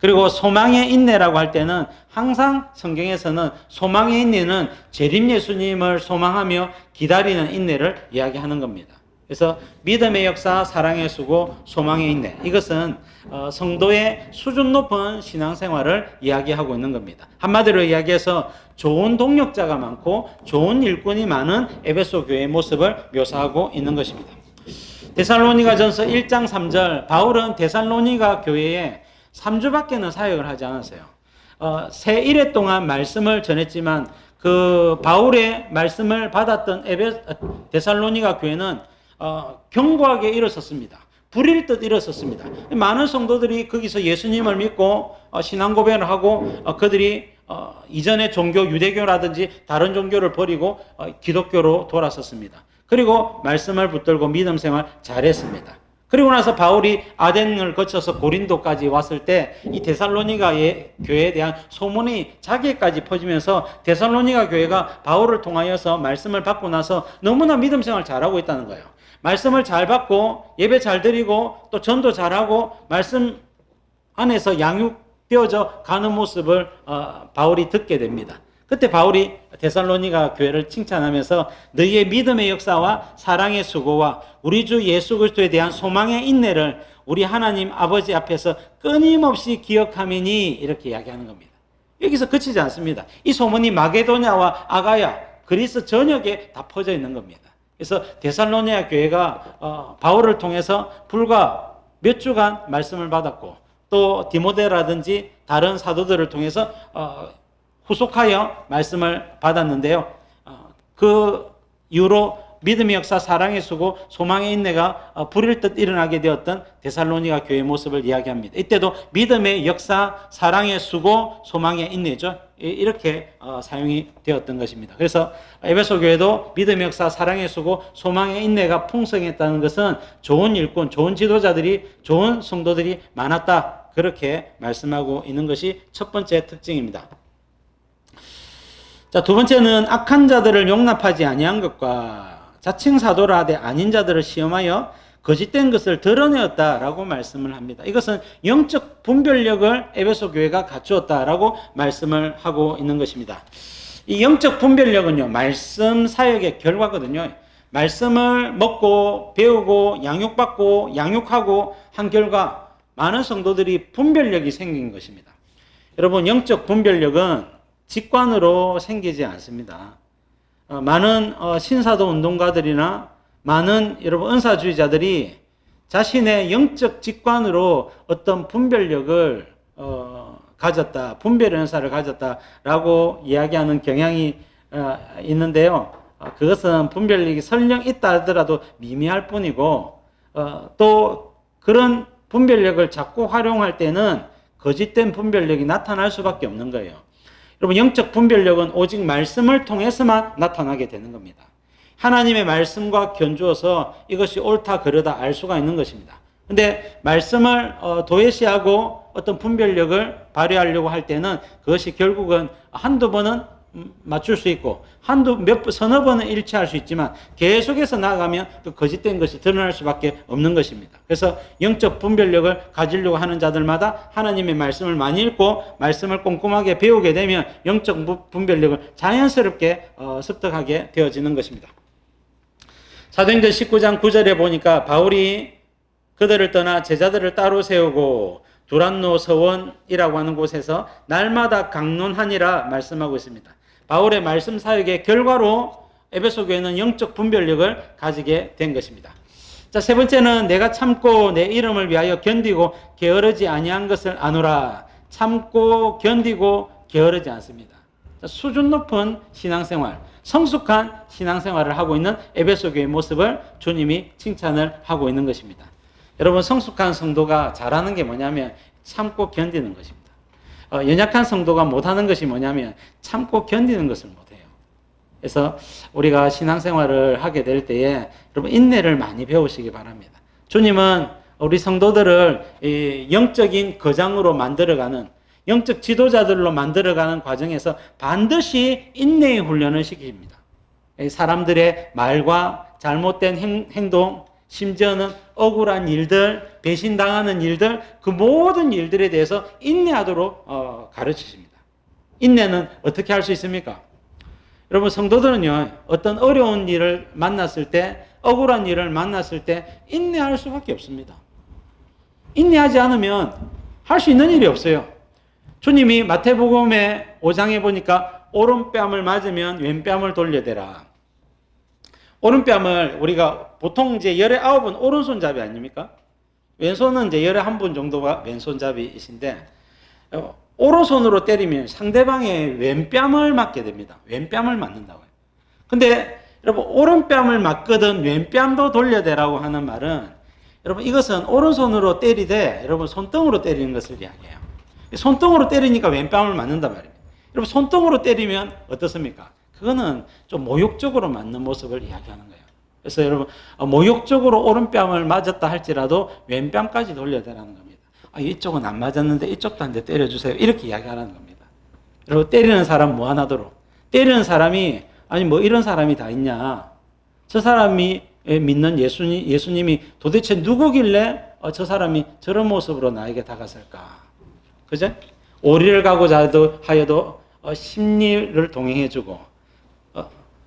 그리고 소망의 인내라고 할 때는 항상 성경에서는 소망의 인내는 재림 예수님을 소망하며 기다리는 인내를 이야기하는 겁니다. 그래서 믿음의 역사, 사랑의 수고, 소망의 인내, 이것은 성도의 수준 높은 신앙생활을 이야기하고 있는 겁니다. 한마디로 이야기해서 좋은 동력자가 많고 좋은 일꾼이 많은 에베소 교회의 모습을 묘사하고 있는 것입니다. 데살로니가전서 1장 3절, 바울은 데살로니가 교회에 3주밖에는 사역을 하지 않았어요. 새 1회 동안 말씀을 전했지만 그 바울의 말씀을 받았던 데살로니가 교회는 견고하게 일어섰습니다. 불일 듯 일어섰습니다. 많은 성도들이 거기서 예수님을 믿고 신앙 고백을 하고 그들이 이전의 종교 유대교라든지 다른 종교를 버리고 기독교로 돌아섰습니다. 그리고 말씀을 붙들고 믿음 생활 잘했습니다. 그리고 나서 바울이 아덴을 거쳐서 고린도까지 왔을 때 이 데살로니가의 교회에 대한 소문이 자기에까지 퍼지면서 데살로니가 교회가 바울을 통하여서 말씀을 받고 나서 너무나 믿음 생활 잘하고 있다는 거예요. 말씀을 잘 받고 예배 잘 드리고 또 전도 잘하고 말씀 안에서 양육되어져 가는 모습을 바울이 듣게 됩니다. 그때 바울이 데살로니가 교회를 칭찬하면서 너희의 믿음의 역사와 사랑의 수고와 우리 주 예수 그리스도에 대한 소망의 인내를 우리 하나님 아버지 앞에서 끊임없이 기억하미니 이렇게 이야기하는 겁니다. 여기서 그치지 않습니다. 이 소문이 마게도냐와 아가야, 그리스 전역에 다 퍼져 있는 겁니다. 그래서 데살로니가 교회가 바울을 통해서 불과 몇 주간 말씀을 받았고 또 디모데라든지 다른 사도들을 통해서 후속하여 말씀을 받았는데요. 그 이후로 믿음의 역사, 사랑의 수고, 소망의 인내가 불일 듯 일어나게 되었던 데살로니가 교회의 모습을 이야기합니다. 이때도 믿음의 역사, 사랑의 수고, 소망의 인내죠. 이렇게 사용이 되었던 것입니다. 그래서 에베소 교회도 믿음의 역사, 사랑의 수고, 소망의 인내가 풍성했다는 것은 좋은 일꾼, 좋은 지도자들이, 좋은 성도들이 많았다. 그렇게 말씀하고 있는 것이 첫 번째 특징입니다. 자, 두 번째는 악한 자들을 용납하지 아니한 것과 자칭 사도라 하되 아닌 자들을 시험하여 거짓된 것을 드러내었다라고 말씀을 합니다. 이것은 영적 분별력을 에베소 교회가 갖추었다라고 말씀을 하고 있는 것입니다. 이 영적 분별력은요, 말씀 사역의 결과거든요. 말씀을 먹고 배우고 양육받고 양육하고 한 결과 많은 성도들이 분별력이 생긴 것입니다. 여러분, 영적 분별력은 직관으로 생기지 않습니다. 많은 신사도 운동가들이나 많은 여러분 은사주의자들이 자신의 영적 직관으로 어떤 분별력을 가졌다, 분별의 은사를 가졌다라고 이야기하는 경향이 있는데요. 그것은 분별력이 설령 있다 하더라도 미미할 뿐이고 또 그런 분별력을 자꾸 활용할 때는 거짓된 분별력이 나타날 수밖에 없는 거예요. 여러분, 영적 분별력은 오직 말씀을 통해서만 나타나게 되는 겁니다. 하나님의 말씀과 견주어서 이것이 옳다 그르다 알 수가 있는 것입니다. 근데 말씀을 도외시하고 어떤 분별력을 발휘하려고 할 때는 그것이 결국은 한두 번은 맞출 수 있고 서너 번은 일치할 수 있지만 계속해서 나아가면 그 거짓된 것이 드러날 수밖에 없는 것입니다. 그래서 영적 분별력을 가지려고 하는 자들마다 하나님의 말씀을 많이 읽고 말씀을 꼼꼼하게 배우게 되면 영적 분별력을 자연스럽게 습득하게 되어지는 것입니다. 사도행전 19장 9절에 보니까 바울이 그들을 떠나 제자들을 따로 세우고 두란노 서원이라고 하는 곳에서 날마다 강론하니라 말씀하고 있습니다. 바울의 말씀 사역의 결과로 에베소 교회는 영적 분별력을 가지게 된 것입니다. 자, 세 번째는 내가 참고 내 이름을 위하여 견디고 게으르지 아니한 것을 아노라. 참고 견디고 게으르지 않습니다. 자, 수준 높은 신앙생활, 성숙한 신앙생활을 하고 있는 에베소 교회의 모습을 주님이 칭찬을 하고 있는 것입니다. 여러분, 성숙한 성도가 잘하는 게 뭐냐면 참고 견디는 것입니다. 연약한 성도가 못하는 것이 뭐냐면 참고 견디는 것을 못해요. 그래서 우리가 신앙생활을 하게 될 때에 여러분 인내를 많이 배우시기 바랍니다. 주님은 우리 성도들을 영적인 거장으로 만들어가는, 영적 지도자들로 만들어가는 과정에서 반드시 인내의 훈련을 시킵니다. 사람들의 말과 잘못된 행동, 심지어는 억울한 일들, 배신당하는 일들, 그 모든 일들에 대해서 인내하도록 가르치십니다. 인내는 어떻게 할 수 있습니까? 여러분, 성도들은요, 어떤 어려운 일을 만났을 때, 억울한 일을 만났을 때 인내할 수밖에 없습니다. 인내하지 않으면 할 수 있는 일이 없어요. 주님이 마태복음의 5장에 보니까 오른뺨을 맞으면 왼뺨을 돌려대라. 오른뺨을 우리가 보통 이제 19은 오른손잡이 아닙니까? 왼손은 이제 11분 정도가 왼손잡이이신데, 오른손으로 때리면 상대방의 왼뺨을 맞게 됩니다. 왼뺨을 맞는다고요. 근데 여러분, 오른뺨을 맞거든 왼뺨도 돌려대라고 하는 말은, 여러분, 이것은 오른손으로 때리되 여러분 손등으로 때리는 것을 이야기해요. 손등으로 때리니까 왼뺨을 맞는단 말입니다. 여러분, 손등으로 때리면 어떻습니까? 그거는 좀 모욕적으로 맞는 모습을 이야기하는 거예요. 그래서 여러분, 모욕적으로 오른뺨을 맞았다 할지라도 왼뺨까지 돌려대라는 겁니다. 이쪽은 안 맞았는데 이쪽도 한 대 때려주세요. 이렇게 이야기하라는 겁니다. 여러분, 때리는 사람 뭐 하나도록. 때리는 사람이, 아니 뭐 이런 사람이 다 있냐. 저 사람이 믿는 예수님이 도대체 누구길래 저 사람이 저런 모습으로 나에게 다가설까. 그죠? 오리를 가고자 하여도 십리를 동행해주고,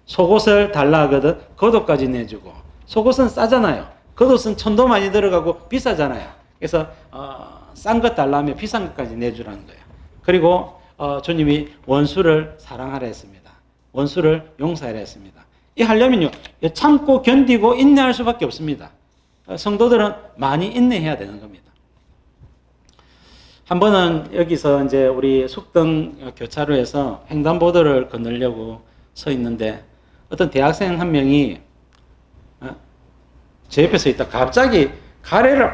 속옷을 달라 하거든 겉옷까지 내주고. 속옷은 싸잖아요. 겉옷은 천도 많이 들어가고 비싸잖아요. 그래서 싼 것 달라 하면 비싼 것까지 내주라는 거예요. 그리고 주님이 원수를 사랑하라 했습니다. 원수를 용서하라 했습니다. 이 하려면요, 참고 견디고 인내할 수밖에 없습니다. 성도들은 많이 인내해야 되는 겁니다. 한 번은 여기서 이제 우리 숙등 교차로에서 횡단보도를 건너려고 서 있는데, 어떤 대학생 한 명이 제 옆에 서 있다 갑자기 가래를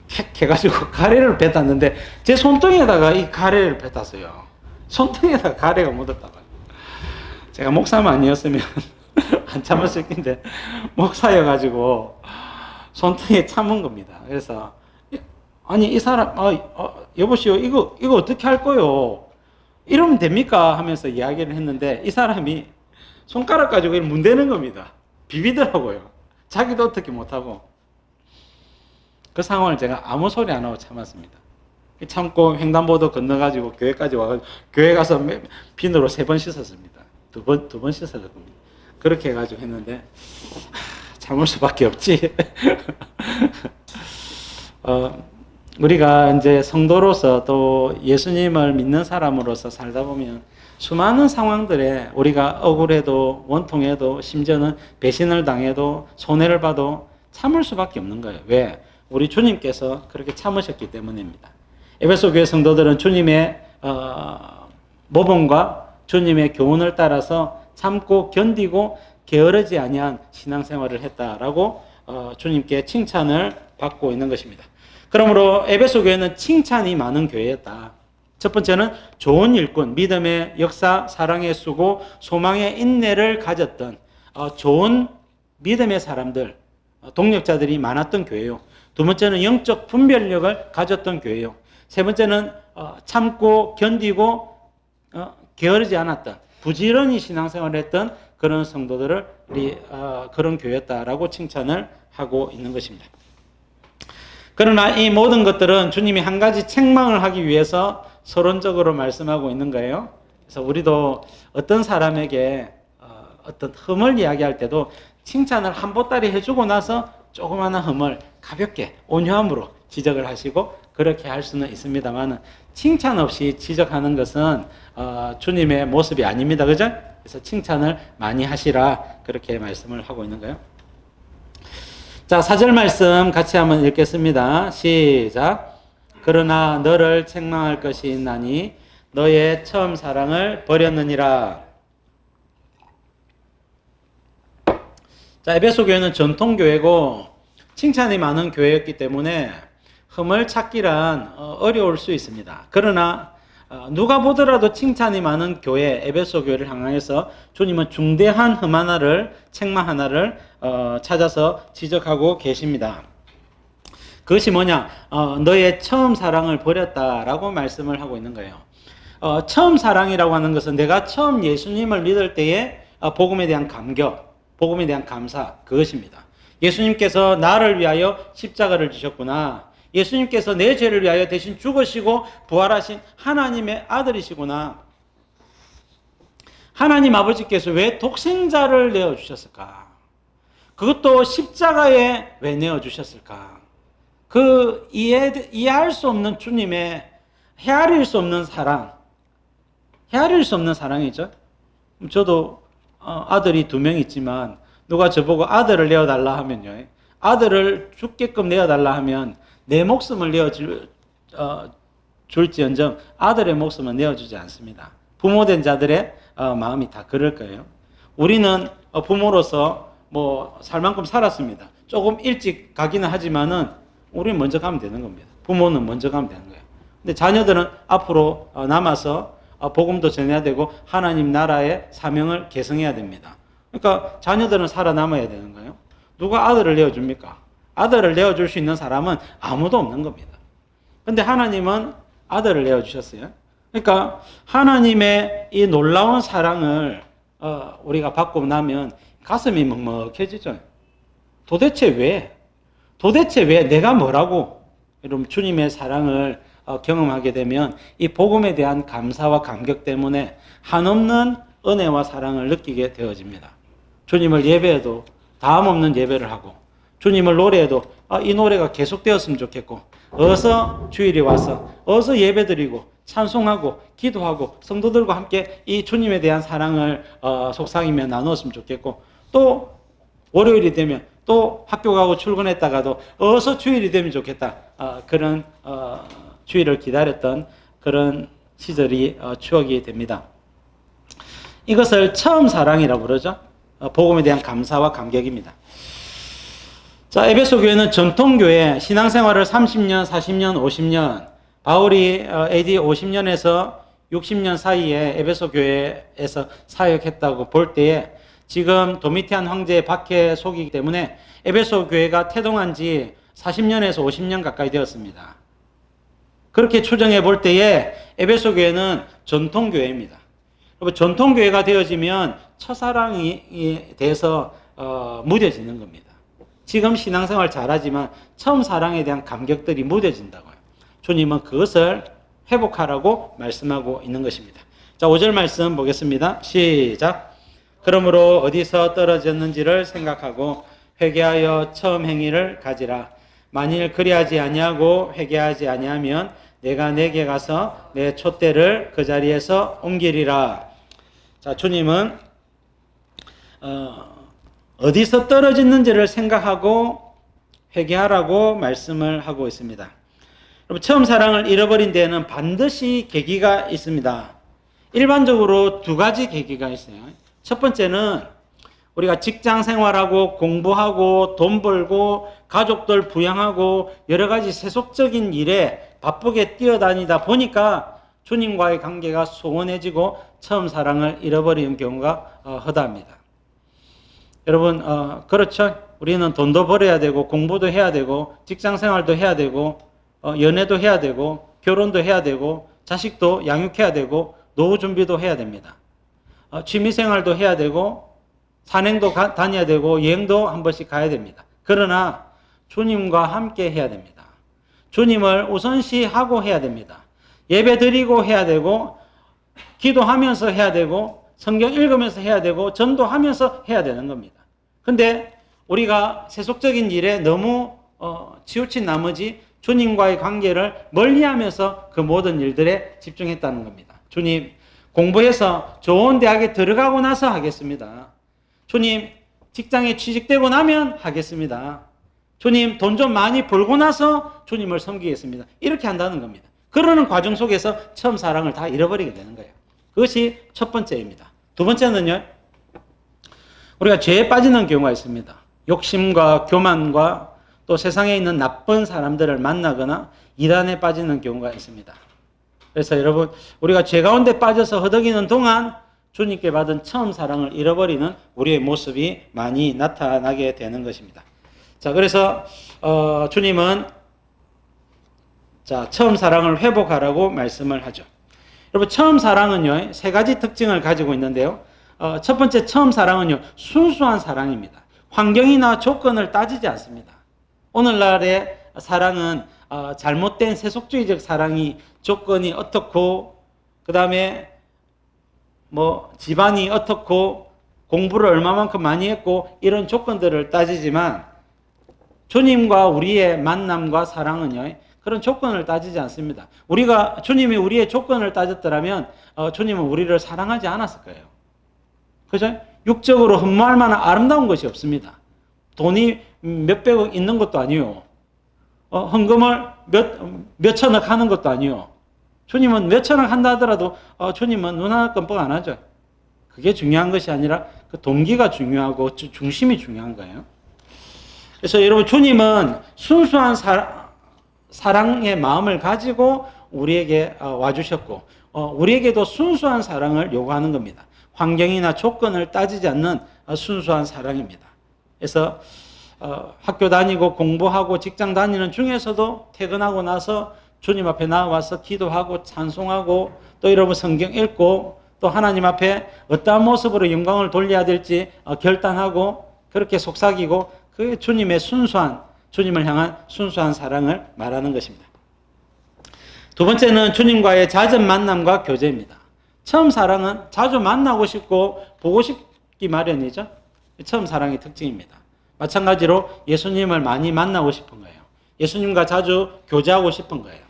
킥 해가지고 가래를 뱉었는데, 제 손등에다가 이 가래를 뱉었어요. 손등에다가 가래가 묻었다고. 제가 목사만 아니었으면 안 참았을 텐데, 목사여가지고 손등에 참은 겁니다. 그래서 아니 이 사람 여보시오, 이거 어떻게 할 거요? 이러면 됩니까? 하면서 이야기를 했는데, 이 사람이 손가락 가지고 문대는 겁니다. 비비더라고요. 자기도 어떻게 못하고. 그 상황을 제가 아무 소리 안 하고 참았습니다. 참고 횡단보도 건너가지고 교회까지 와가지고, 교회 가서 비누로 3번 씻었습니다. 두 번 씻었을 겁니다. 그렇게 해가지고 했는데, 참을 수밖에 없지. 우리가 이제 성도로서 또 예수님을 믿는 사람으로서 살다 보면 수많은 상황들에 우리가 억울해도 원통해도 심지어는 배신을 당해도 손해를 봐도 참을 수밖에 없는 거예요. 왜? 우리 주님께서 그렇게 참으셨기 때문입니다. 에베소 교회 성도들은 주님의 모범과 주님의 교훈을 따라서 참고 견디고 게으르지 아니한 신앙생활을 했다라고 주님께 칭찬을 받고 있는 것입니다. 그러므로 에베소 교회는 칭찬이 많은 교회였다. 첫 번째는 좋은 일꾼, 믿음의 역사, 사랑의 수고, 소망의 인내를 가졌던 좋은 믿음의 사람들, 동력자들이 많았던 교회요. 두 번째는 영적 분별력을 가졌던 교회요. 세 번째는 참고 견디고 게으르지 않았던, 부지런히 신앙생활을 했던 그런 성도들을 그런 교회였다라고 칭찬을 하고 있는 것입니다. 그러나 이 모든 것들은 주님이 한 가지 책망을 하기 위해서 서론적으로 말씀하고 있는 거예요. 그래서 우리도 어떤 사람에게 어떤 흠을 이야기할 때도 칭찬을 한 보따리 해주고 나서 조그마한 흠을 가볍게 온유함으로 지적을 하시고 그렇게 할 수는 있습니다만, 칭찬 없이 지적하는 것은 주님의 모습이 아닙니다. 그죠? 그래서 칭찬을 많이 하시라, 그렇게 말씀을 하고 있는 거예요. 자, 4절 말씀 같이 한번 읽겠습니다. 시작. 그러나 너를 책망할 것이 있나니 너의 처음 사랑을 버렸느니라. 자, 에베소 교회는 전통교회고 칭찬이 많은 교회였기 때문에 흠을 찾기란 어려울 수 있습니다. 그러나 누가 보더라도 칭찬이 많은 교회, 에베소 교회를 향해서 주님은 중대한 흠 하나를, 책망 하나를 찾아서 지적하고 계십니다. 그것이 뭐냐? 너의 처음 사랑을 버렸다라고 말씀을 하고 있는 거예요. 처음 사랑이라고 하는 것은 내가 처음 예수님을 믿을 때의 복음에 대한 감격, 복음에 대한 감사, 그것입니다. 예수님께서 나를 위하여 십자가를 지셨구나. 예수님께서 내 죄를 위하여 대신 죽으시고 부활하신 하나님의 아들이시구나. 하나님 아버지께서 왜 독생자를 내어주셨을까? 그것도 십자가에 왜 내어주셨을까? 이해할 수 없는 주님의 헤아릴 수 없는 사랑, 헤아릴 수 없는 사랑이죠. 저도 아들이 2명 있지만 누가 저보고 아들을 내어달라 하면요, 아들을 죽게끔 내어달라 하면 내 목숨을 줄지언정 아들의 목숨은 내어주지 않습니다. 부모된 자들의 마음이 다 그럴 거예요. 우리는 부모로서 살 만큼 살았습니다. 조금 일찍 가기는 하지만은 우리는 먼저 가면 되는 겁니다. 부모는 먼저 가면 되는 거예요. 근데 자녀들은 앞으로 남아서 복음도 전해야 되고 하나님 나라의 사명을 계승해야 됩니다. 그러니까 자녀들은 살아남아야 되는 거예요. 누가 아들을 내어줍니까? 아들을 내어줄 수 있는 사람은 아무도 없는 겁니다. 근데 하나님은 아들을 내어주셨어요. 그러니까 하나님의 이 놀라운 사랑을 우리가 받고 나면 가슴이 먹먹해지죠. 도대체 왜 내가 뭐라고? 여러분, 주님의 사랑을 경험하게 되면 이 복음에 대한 감사와 감격 때문에 한없는 은혜와 사랑을 느끼게 되어집니다. 주님을 예배해도 다음 없는 예배를 하고, 주님을 노래해도 이 노래가 계속되었으면 좋겠고, 어서 주일이 와서 어서 예배드리고 찬송하고 기도하고 성도들과 함께 이 주님에 대한 사랑을 속삭이며 나누었으면 좋겠고, 또 월요일이 되면 또 학교 가고 출근했다가도 어서 주일이 되면 좋겠다. 그런 주일을 기다렸던 그런 시절이 추억이 됩니다. 이것을 처음 사랑이라고 그러죠. 복음에 대한 감사와 감격입니다. 자, 에베소 교회는 전통교회, 신앙생활을 30년, 40년, 50년, 바울이 AD 50년에서 60년 사이에 에베소 교회에서 사역했다고 볼 때에 지금 도미티안 황제의 박해 속이기 때문에 에베소 교회가 태동한 지 40년에서 50년 가까이 되었습니다. 그렇게 추정해 볼 때에 에베소 교회는 전통교회입니다. 여러분, 전통교회가 되어지면 첫사랑에 대해서 무뎌지는 겁니다. 지금 신앙생활 잘하지만 처음 사랑에 대한 감격들이 무뎌진다고요. 주님은 그것을 회복하라고 말씀하고 있는 것입니다. 자, 5절 말씀 보겠습니다. 시작. 그러므로 어디서 떨어졌는지를 생각하고 회개하여 처음 행위를 가지라. 만일 그리하지 아니하고 회개하지 아니하면 내가 내게 가서 내 촛대를 그 자리에서 옮기리라. 자, 주님은 어디서 떨어졌는지를 생각하고 회개하라고 말씀을 하고 있습니다. 여러분, 처음 사랑을 잃어버린 데에는 반드시 계기가 있습니다. 일반적으로 2가지 계기가 있어요. 첫 번째는 우리가 직장 생활하고 공부하고 돈 벌고 가족들 부양하고 여러 가지 세속적인 일에 바쁘게 뛰어다니다 보니까 주님과의 관계가 소원해지고 처음 사랑을 잃어버리는 경우가 허다합니다. 여러분, 그렇죠? 우리는 돈도 벌어야 되고 공부도 해야 되고 직장 생활도 해야 되고 연애도 해야 되고 결혼도 해야 되고 자식도 양육해야 되고 노후 준비도 해야 됩니다. 취미 생활도 해야 되고 산행도 다녀야 되고 여행도 한 번씩 가야 됩니다. 그러나 주님과 함께 해야 됩니다. 주님을 우선시하고 해야 됩니다. 예배 드리고 해야 되고 기도하면서 해야 되고 성경 읽으면서 해야 되고 전도하면서 해야 되는 겁니다. 근데 우리가 세속적인 일에 너무 치우친 나머지 주님과의 관계를 멀리하면서 그 모든 일들에 집중했다는 겁니다. 주님, 공부해서 좋은 대학에 들어가고 나서 하겠습니다. 주님, 직장에 취직되고 나면 하겠습니다. 주님, 돈 좀 많이 벌고 나서 주님을 섬기겠습니다. 이렇게 한다는 겁니다. 그러는 과정 속에서 처음 사랑을 다 잃어버리게 되는 거예요. 그것이 첫 번째입니다. 두 번째는요, 우리가 죄에 빠지는 경우가 있습니다. 욕심과 교만과 또 세상에 있는 나쁜 사람들을 만나거나 이단에 빠지는 경우가 있습니다. 그래서 여러분, 우리가 죄 가운데 빠져서 허덕이는 동안 주님께 받은 처음 사랑을 잃어버리는 우리의 모습이 많이 나타나게 되는 것입니다. 자, 그래서 주님은 처음 사랑을 회복하라고 말씀을 하죠. 여러분, 처음 사랑은요, 3가지 특징을 가지고 있는데요. 첫 번째 처음 사랑은요, 순수한 사랑입니다. 환경이나 조건을 따지지 않습니다. 오늘날의 사랑은 잘못된 세속주의적 사랑이 조건이 어떻고, 그 다음에 뭐 집안이 어떻고, 공부를 얼마만큼 많이 했고, 이런 조건들을 따지지만 주님과 우리의 만남과 사랑은요, 그런 조건을 따지지 않습니다. 주님이 우리의 조건을 따졌더라면 주님은 우리를 사랑하지 않았을 거예요. 그죠? 육적으로 흠모할 만한 아름다운 것이 없습니다. 돈이 몇백억 있는 것도 아니요. 헌금을 몇천억 하는 것도 아니요. 주님은 몇천억 한다 하더라도 주님은 눈 하나 끔뻑 안 하죠. 그게 중요한 것이 아니라 그 동기가 중요하고 중심이 중요한 거예요. 그래서 여러분, 주님은 순수한 사랑의 마음을 가지고 우리에게 와주셨고, 우리에게도 순수한 사랑을 요구하는 겁니다. 환경이나 조건을 따지지 않는 순수한 사랑입니다. 그래서 학교 다니고 공부하고 직장 다니는 중에서도 퇴근하고 나서 주님 앞에 나와서 기도하고 찬송하고, 또 여러분 성경 읽고, 또 하나님 앞에 어떠한 모습으로 영광을 돌려야 될지 결단하고, 그렇게 속삭이고, 그게 주님의 주님을 향한 순수한 사랑을 말하는 것입니다. 두 번째는 주님과의 잦은 만남과 교제입니다. 처음 사랑은 자주 만나고 싶고 보고 싶기 마련이죠. 처음 사랑의 특징입니다. 마찬가지로 예수님을 많이 만나고 싶은 거예요. 예수님과 자주 교제하고 싶은 거예요.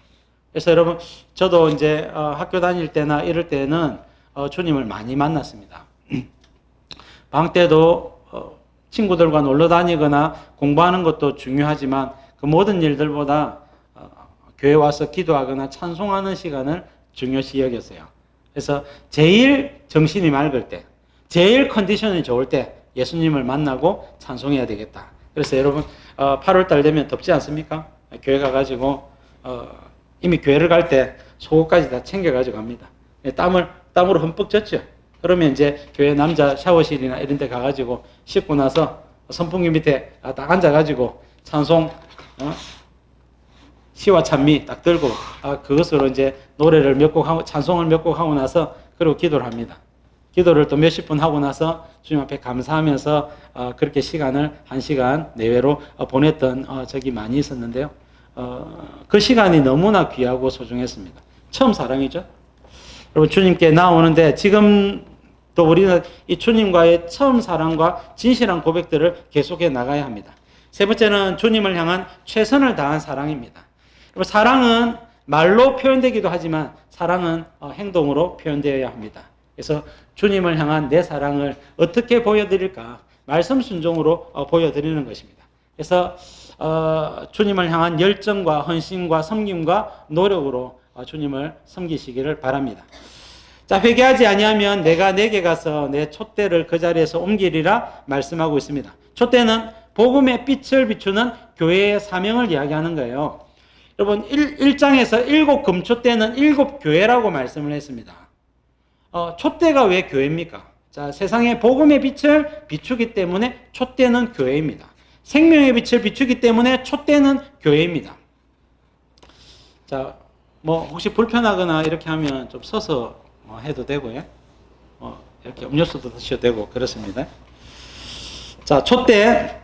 그래서 여러분, 저도 이제 학교 다닐 때나 이럴 때는 주님을 많이 만났습니다. 방학 때도 친구들과 놀러 다니거나 공부하는 것도 중요하지만 그 모든 일들보다 교회 와서 기도하거나 찬송하는 시간을 중요시 여겼어요. 그래서 제일 정신이 맑을 때, 제일 컨디션이 좋을 때 예수님을 만나고 찬송해야 되겠다. 그래서 여러분, 8월달 되면 덥지 않습니까? 교회 가가지고 이미 교회를 갈 때 속옷까지 다 챙겨가지고 갑니다. 땀으로 흠뻑 젖죠. 그러면 이제 교회 남자 샤워실이나 이런 데 가가지고 씻고 나서 선풍기 밑에 딱 앉아가지고 찬송, 시와 찬미 딱 들고 그것으로 이제 노래를 몇 곡 하고, 찬송을 몇 곡 하고 나서 그리고 기도를 합니다. 기도를 또 몇십 분 하고 나서 주님 앞에 감사하면서 그렇게 시간을 1시간 내외로 보냈던 적이 많이 있었는데요. 그 시간이 너무나 귀하고 소중했습니다. 처음 사랑이죠. 여러분, 주님께 나오는데 지금 또 우리는 이 주님과의 처음 사랑과 진실한 고백들을 계속해 나가야 합니다. 세 번째는 주님을 향한 최선을 다한 사랑입니다. 여러분, 사랑은 말로 표현되기도 하지만 사랑은 행동으로 표현되어야 합니다. 그래서 주님을 향한 내 사랑을 어떻게 보여드릴까? 말씀 순종으로 보여드리는 것입니다. 그래서 주님을 향한 열정과 헌신과 섬김과 노력으로 주님을 섬기시기를 바랍니다. 자, 회개하지 아니하면 내가 내게 가서 내 촛대를 그 자리에서 옮기리라 말씀하고 있습니다. 촛대는 복음의 빛을 비추는 교회의 사명을 이야기하는 거예요. 여러분, 1장에서 7 금촛대는 7 교회라고 말씀을 했습니다. 촛대가 왜 교회입니까? 자, 세상에 복음의 빛을 비추기 때문에 촛대는 교회입니다. 생명의 빛을 비추기 때문에 촛대는 교회입니다. 자, 뭐 혹시 불편하거나 이렇게 하면 좀 서서 해도 되고요. 이렇게 음료수도 드셔도 되고 그렇습니다. 자, 촛대,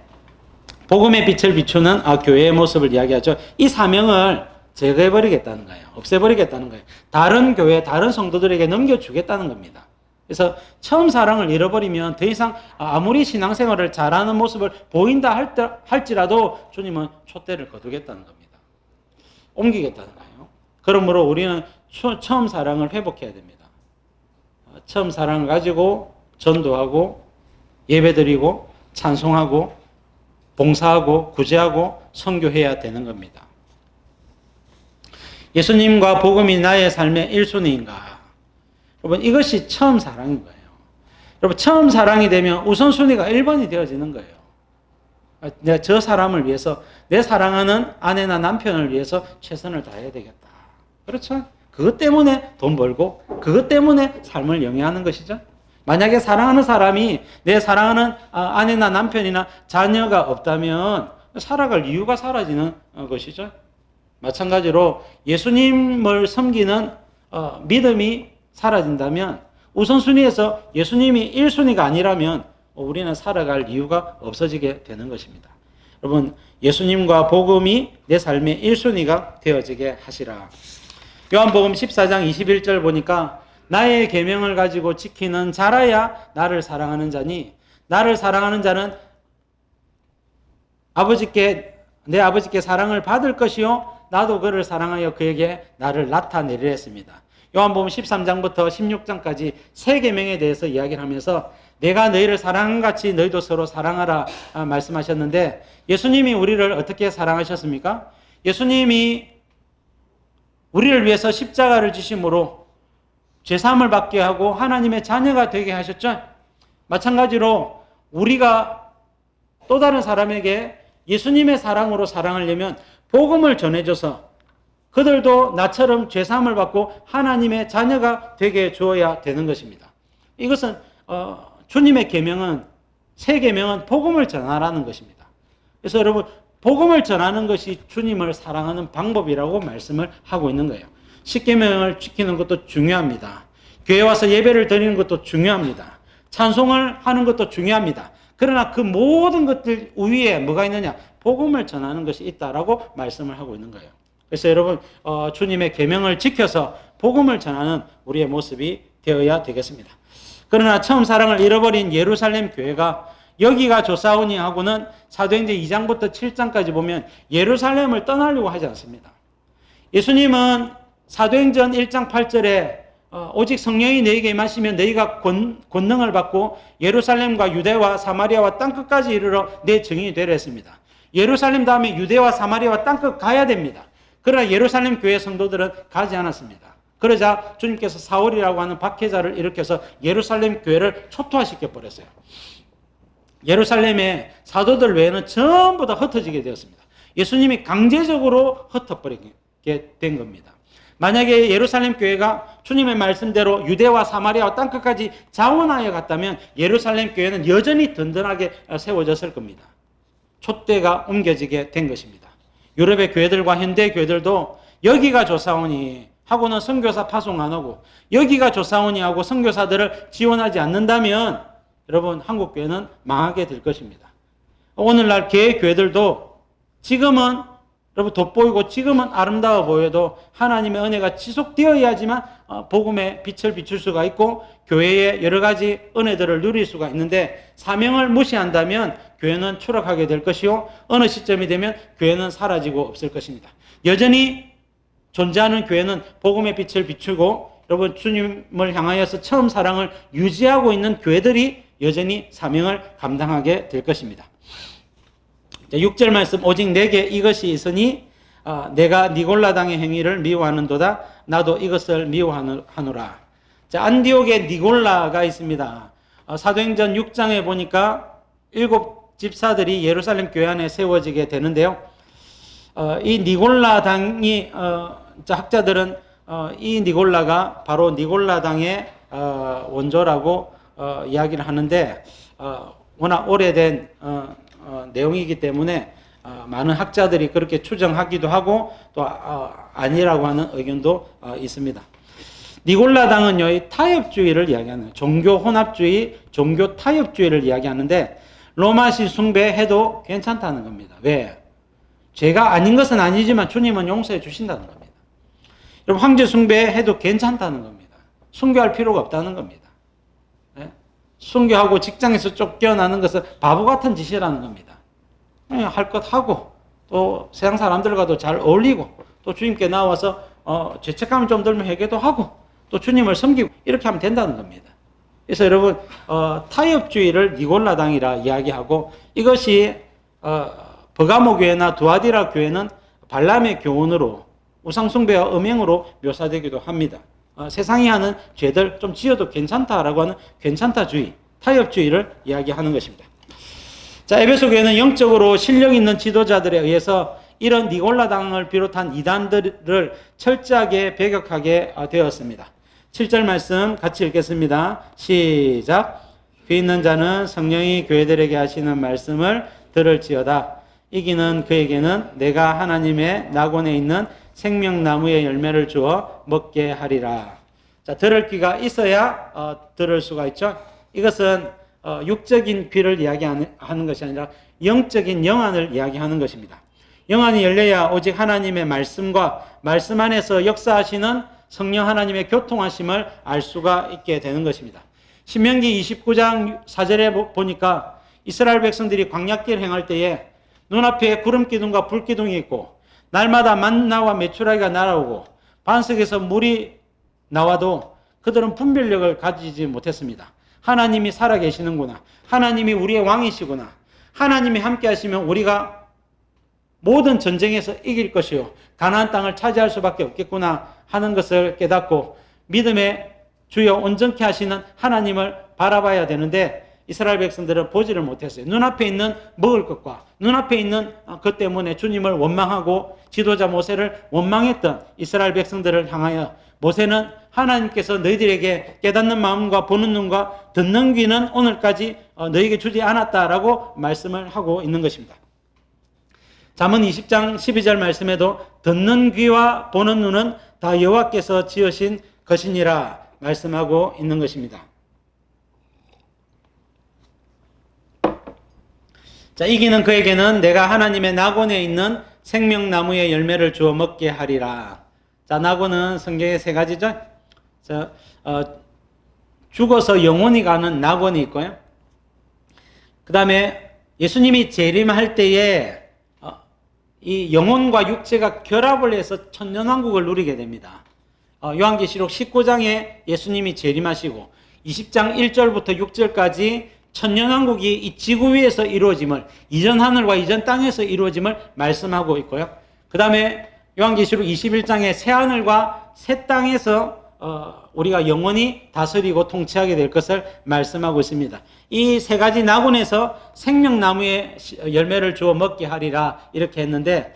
복음의 빛을 비추는 교회의 모습을 이야기하죠. 이 사명을 제거해버리겠다는 거예요. 없애버리겠다는 거예요. 다른 교회, 다른 성도들에게 넘겨주겠다는 겁니다. 그래서 처음 사랑을 잃어버리면 더 이상 아무리 신앙생활을 잘하는 모습을 보인다 할지라도 주님은 촛대를 거두겠다는 겁니다. 옮기겠다는 거예요. 그러므로 우리는 처음 사랑을 회복해야 됩니다. 처음 사랑을 가지고 전도하고 예배드리고 찬송하고 봉사하고 구제하고 선교해야 되는 겁니다. 예수님과 복음이 나의 삶의 1순위인가? 여러분, 이것이 처음 사랑인 거예요. 여러분, 처음 사랑이 되면 우선순위가 1번이 되어지는 거예요. 내가 저 사람을 위해서, 내 사랑하는 아내나 남편을 위해서 최선을 다해야 되겠다. 그렇죠? 그것 때문에 돈 벌고 그것 때문에 삶을 영위하는 것이죠. 만약에 사랑하는 사람이 내 사랑하는 아내나 남편이나 자녀가 없다면 살아갈 이유가 사라지는 것이죠. 마찬가지로 예수님을 섬기는 믿음이 사라진다면, 우선순위에서 예수님이 1순위가 아니라면 우리는 살아갈 이유가 없어지게 되는 것입니다. 여러분, 예수님과 복음이 내 삶의 1순위가 되어지게 하시라. 요한복음 14장 21절 보니까 나의 계명을 가지고 지키는 자라야 나를 사랑하는 자니 나를 사랑하는 자는 내 아버지께 사랑을 받을 것이요 나도 그를 사랑하여 그에게 나를 나타내리라 했습니다. 요한복음 13장부터 16장까지 세 계명에 대해서 이야기를 하면서 내가 너희를 사랑한 같이 너희도 서로 사랑하라 말씀하셨는데 예수님이 우리를 어떻게 사랑하셨습니까? 예수님이 우리를 위해서 십자가를 지심으로 죄사함을 받게 하고 하나님의 자녀가 되게 하셨죠. 마찬가지로 우리가 또 다른 사람에게 예수님의 사랑으로 사랑하려면 복음을 전해줘서 그들도 나처럼 죄사함을 받고 하나님의 자녀가 되게 주어야 되는 것입니다. 이것은 주님의 계명은 새 계명은 복음을 전하라는 것입니다. 그래서 여러분 복음을 전하는 것이 주님을 사랑하는 방법이라고 말씀을 하고 있는 거예요. 십계명을 지키는 것도 중요합니다. 교회 와서 예배를 드리는 것도 중요합니다. 찬송을 하는 것도 중요합니다. 그러나 그 모든 것들 위에 뭐가 있느냐? 복음을 전하는 것이 있다라고 말씀을 하고 있는 거예요. 그래서 여러분 주님의 계명을 지켜서 복음을 전하는 우리의 모습이 되어야 되겠습니다. 그러나 처음 사랑을 잃어버린 예루살렘 교회가 여기가 좋사오니 하고는 사도행전 2장부터 7장까지 보면 예루살렘을 떠나려고 하지 않습니다. 예수님은 사도행전 1장 8절에 오직 성령이 너희에게 임하시면 너희가 권능을 받고 예루살렘과 유대와 사마리아와 땅끝까지 이르러 내 증인이 되려 했습니다. 예루살렘 다음에 유대와 사마리아와 땅끝 가야 됩니다. 그러나 예루살렘 교회 성도들은 가지 않았습니다. 그러자 주님께서 사울이라고 하는 박해자를 일으켜서 예루살렘 교회를 초토화시켜 버렸어요. 예루살렘의 사도들 외에는 전부 다 흩어지게 되었습니다. 예수님이 강제적으로 흩어버리게 된 겁니다. 만약에 예루살렘 교회가 주님의 말씀대로 유대와 사마리아와 땅끝까지 자원하여 갔다면 예루살렘 교회는 여전히 든든하게 세워졌을 겁니다. 촛대가 옮겨지게 된 것입니다. 유럽의 교회들과 현대 교회들도 여기가 좋사오니 하고는 선교사 파송 안 하고 여기가 좋사오니 하고 선교사들을 지원하지 않는다면 여러분 한국 교회는 망하게 될 것입니다. 오늘날 개의 교회들도 지금은 여러분 돋보이고 지금은 아름다워 보여도 하나님의 은혜가 지속되어야지만 복음의 빛을 비출 수가 있고 교회의 여러 가지 은혜들을 누릴 수가 있는데 사명을 무시한다면 교회는 추락하게 될 것이요 어느 시점이 되면 교회는 사라지고 없을 것입니다. 여전히 존재하는 교회는 복음의 빛을 비추고 여러분 주님을 향하여서 처음 사랑을 유지하고 있는 교회들이 여전히 사명을 감당하게 될 것입니다. 6절 말씀 오직 내게 이것이 있으니 내가 니골라당의 행위를 미워하는도다 나도 이것을 미워하노라. 자, 안디옥에 니골라가 있습니다. 사도행전 6장에 보니까 7 집사들이 예루살렘 교회 안에 세워지게 되는데요. 이 니골라당이 학자들은 이 니골라가 바로 니골라당의 원조라고 이야기를 하는데 워낙 오래된 내용이기 때문에 많은 학자들이 그렇게 추정하기도 하고 또 아니라고 하는 의견도 있습니다. 니골라당은요, 이 타협주의를 이야기하는 종교 혼합주의, 종교 타협주의를 이야기하는데 로마시 숭배해도 괜찮다는 겁니다. 왜? 죄가 아닌 것은 아니지만 주님은 용서해 주신다는 겁니다. 여러분 황제 숭배해도 괜찮다는 겁니다. 순교할 필요가 없다는 겁니다. 네? 순교하고 직장에서 쫓겨나는 것은 바보 같은 짓이라는 겁니다. 할 것 하고 또 세상 사람들과도 잘 어울리고 또 주님께 나와서 죄책감을 좀 들면 회개도 하고 또 주님을 섬기고 이렇게 하면 된다는 겁니다. 그래서 여러분 타협주의를 니골라당이라 이야기하고 이것이 버가모 교회나 두아디라 교회는 발람의 교훈으로 우상숭배와 음행으로 묘사되기도 합니다. 세상이 하는 죄들 좀 지어도 괜찮다라고 하는 괜찮다주의, 타협주의를 이야기하는 것입니다. 자, 에베소 교회는 영적으로 실력 있는 지도자들에 의해서 이런 니골라당을 비롯한 이단들을 철저하게 배격하게 되었습니다. 7절 말씀 같이 읽겠습니다. 시작. 귀 있는 자는 성령이 교회들에게 하시는 말씀을 들을지어다. 이기는 그에게는 내가 하나님의 낙원에 있는 생명나무의 열매를 주어 먹게 하리라. 자, 들을 귀가 있어야 들을 수가 있죠. 이것은 육적인 귀를 이야기하는 것이 아니라 영적인 영안을 이야기하는 것입니다. 영안이 열려야 오직 하나님의 말씀과 말씀 안에서 역사하시는 성령 하나님의 교통하심을 알 수가 있게 되는 것입니다. 신명기 29장 4절에 보니까 이스라엘 백성들이 광야길 행할 때에 눈앞에 구름기둥과 불기둥이 있고 날마다 만나와 메추라기가 날아오고 반석에서 물이 나와도 그들은 분별력을 가지지 못했습니다. 하나님이 살아계시는구나. 하나님이 우리의 왕이시구나. 하나님이 함께 하시면 우리가 모든 전쟁에서 이길 것이요 가나안 땅을 차지할 수밖에 없겠구나 하는 것을 깨닫고 믿음의 주여 온전케 하시는 하나님을 바라봐야 되는데 이스라엘 백성들은 보지를 못했어요. 눈앞에 있는 먹을 것과 눈앞에 있는 것 때문에 주님을 원망하고 지도자 모세를 원망했던 이스라엘 백성들을 향하여 모세는 하나님께서 너희들에게 깨닫는 마음과 보는 눈과 듣는 귀는 오늘까지 너희에게 주지 않았다라고 말씀을 하고 있는 것입니다. 잠언 20장 12절 말씀에도 듣는 귀와 보는 눈은 다 여호와께서 지으신 것이니라 말씀하고 있는 것입니다. 자, 이기는 그에게는 내가 하나님의 낙원에 있는 생명나무의 열매를 주어 먹게 하리라. 자, 낙원은 성경에 세 가지죠. 자, 죽어서 영혼이 가는 낙원이 있고요. 그 다음에 예수님이 재림할 때에 이 영혼과 육체가 결합을 해서 천년왕국을 누리게 됩니다. 요한계시록 19장에 예수님이 재림하시고 20장 1절부터 6절까지 천년왕국이 이 지구 위에서 이루어짐을, 이전 하늘과 이전 땅에서 이루어짐을 말씀하고 있고요. 그 다음에 요한계시록 21장에 새 하늘과 새 땅에서 우리가 영원히 다스리고 통치하게 될 것을 말씀하고 있습니다. 이 세 가지 낙원에서 생명나무의 열매를 주어 먹게 하리라 이렇게 했는데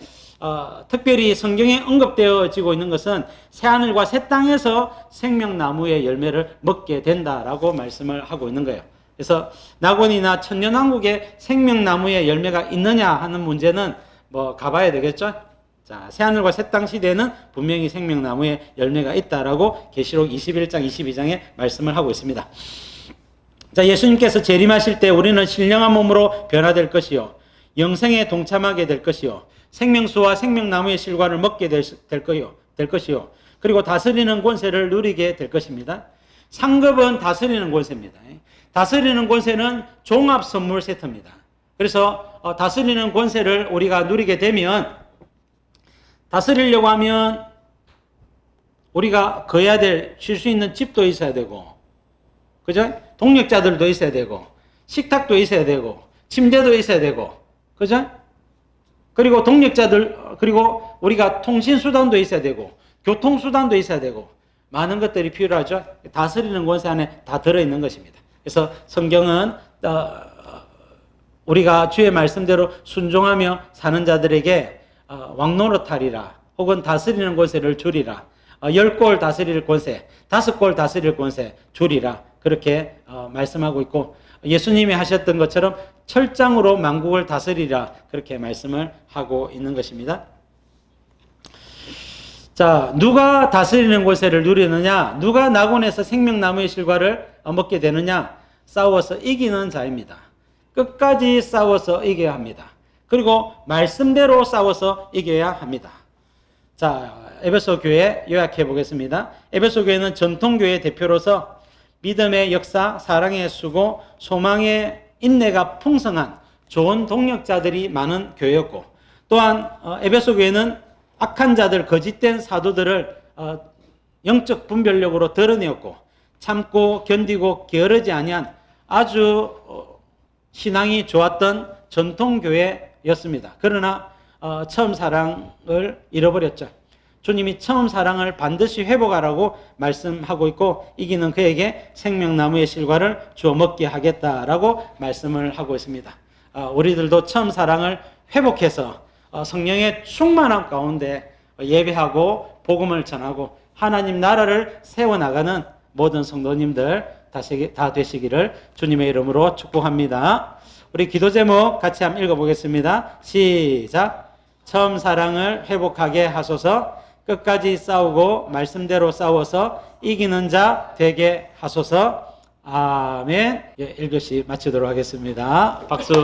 특별히 성경에 언급되어지고 있는 것은 새 하늘과 새 땅에서 생명나무의 열매를 먹게 된다라고 말씀을 하고 있는 거예요. 그래서 낙원이나 천년왕국에 생명나무의 열매가 있느냐 하는 문제는 뭐 가봐야 되겠죠. 자, 새하늘과 새 땅 시대에는 분명히 생명나무의 열매가 있다라고 계시록 21장 22장에 말씀을 하고 있습니다. 자, 예수님께서 재림하실 때 우리는 신령한 몸으로 변화될 것이요 영생에 동참하게 될 것이요 생명수와 생명나무의 실과를 먹게 될 것이요 그리고 다스리는 권세를 누리게 될 것입니다. 상급은 다스리는 권세입니다. 다스리는 권세는 종합 선물 세트입니다. 그래서 다스리는 권세를 우리가 누리게 되면 다스리려고 하면 우리가 거해야 될 쉴 수 있는 집도 있어야 되고, 그죠? 동력자들도 있어야 되고, 식탁도 있어야 되고, 침대도 있어야 되고, 그죠? 그리고 그리고 우리가 통신수단도 있어야 되고, 교통수단도 있어야 되고, 많은 것들이 필요하죠. 다스리는 권세 안에 다 들어있는 것입니다. 그래서 성경은 우리가 주의 말씀대로 순종하며 사는 자들에게 왕노릇하리라 혹은 다스리는 권세를 주리라 10골 다스릴 권세 5골 다스릴 권세 주리라 그렇게 말씀하고 있고 예수님이 하셨던 것처럼 철장으로 만국을 다스리라 그렇게 말씀을 하고 있는 것입니다. 자, 누가 다스리는 권세를 누리느냐, 누가 낙원에서 생명나무의 실과를 먹게 되느냐, 싸워서 이기는 자입니다. 끝까지 싸워서 이겨야 합니다. 그리고 말씀대로 싸워서 이겨야 합니다. 자, 에베소 교회 요약해 보겠습니다. 에베소 교회는 전통교회 대표로서 믿음의 역사, 사랑의 수고, 소망의 인내가 풍성한 좋은 동력자들이 많은 교회였고, 또한 에베소 교회는 악한 자들, 거짓된 사도들을 영적 분별력으로 드러내었고 참고 견디고 게으르지 아니한 아주 신앙이 좋았던 전통교회였습니다. 그러나 처음 사랑을 잃어버렸죠. 주님이 처음 사랑을 반드시 회복하라고 말씀하고 있고 이기는 그에게 생명나무의 실과를 주어 먹게 하겠다라고 말씀을 하고 있습니다. 우리들도 처음 사랑을 회복해서 성령의 충만함 가운데 예배하고 복음을 전하고 하나님 나라를 세워나가는 모든 성도님들 다 되시기를 주님의 이름으로 축복합니다. 우리 기도 제목 같이 한번 읽어보겠습니다. 시작. 처음 사랑을 회복하게 하소서. 끝까지 싸우고 말씀대로 싸워서 이기는 자 되게 하소서. 아멘. 예, 1교시 마치도록 하겠습니다. 박수.